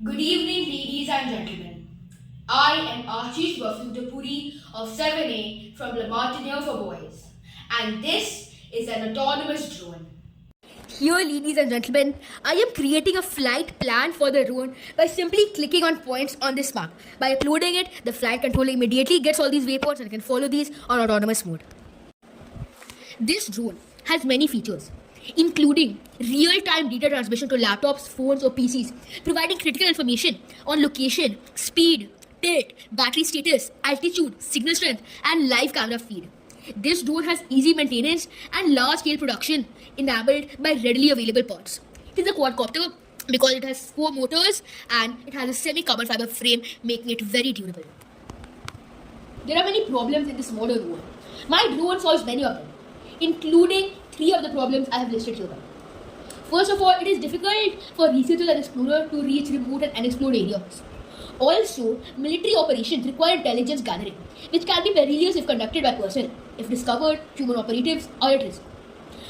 Good evening, ladies and gentlemen. I am Ashish Vasudapuri of 7A from Le Martiniere for Boys, and this is an autonomous drone. Here, ladies and gentlemen, I am creating a flight plan for the drone by simply clicking on points on this map. By uploading it, the flight controller immediately gets all these waypoints and can follow these on autonomous mode. This drone has many features, including real-time data transmission to laptops, phones, or PCs, providing critical information on location, speed, tilt, battery status, altitude, signal strength, and live camera feed. This drone has easy maintenance and large-scale production enabled by readily available parts. It is a quadcopter because it has 4 motors and it has a semi-carbon fiber frame, making it very durable. There are many problems in this model drone. My drone solves many of them, including 3 of the problems I have listed here. First of all, it is difficult for researchers and explorers to reach remote and unexplored areas. Also, military operations require intelligence gathering, which can be perilous if conducted by personnel. If discovered, human operatives are at risk.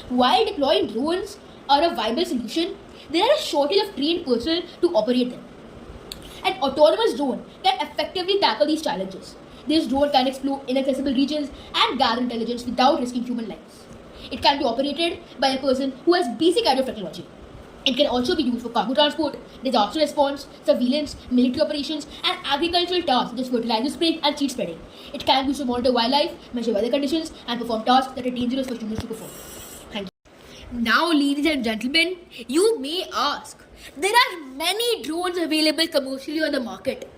While deploying drones are a viable solution, there are a shortage of trained personnel to operate them. An autonomous drone can effectively tackle these challenges. This drone can explore inaccessible regions and gather intelligence without risking human lives. It can be operated by a person who has basic idea of technology. It can also be used for cargo transport, disaster response, surveillance, military operations, and agricultural tasks such as fertilizer spraying and seed spreading. It can be used to monitor wildlife, measure weather conditions, and perform tasks that are dangerous for humans to perform. Thank you. Now, ladies and gentlemen, you may ask, there are many drones available commercially on the market.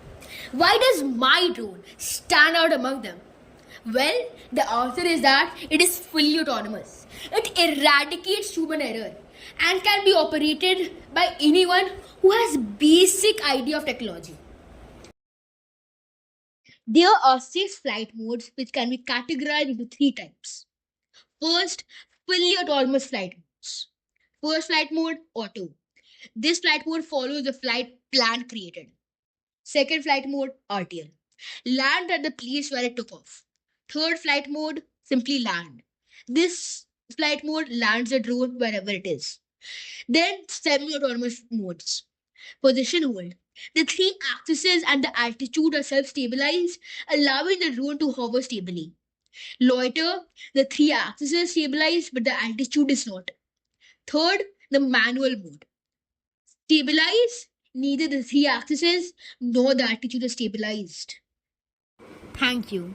Why does my drone stand out among them? Well, the answer is that it is fully autonomous. It eradicates human error and can be operated by anyone who has basic idea of technology. There are 6 flight modes which can be categorized into 3 types. First, fully autonomous flight modes. First flight mode, auto. This flight mode follows the flight plan created. Second flight mode, RTL. Land at the place where it took off. Third flight mode, simply land. This flight mode lands the drone wherever it is. Then semi-autonomous modes. Position hold. The 3 axes and the altitude are self-stabilized, allowing the drone to hover stably. Loiter. The 3 axes are stabilized, but the altitude is not. Third, the manual mode. Stabilize. Neither the 3 axes nor the altitude is stabilized. Thank you.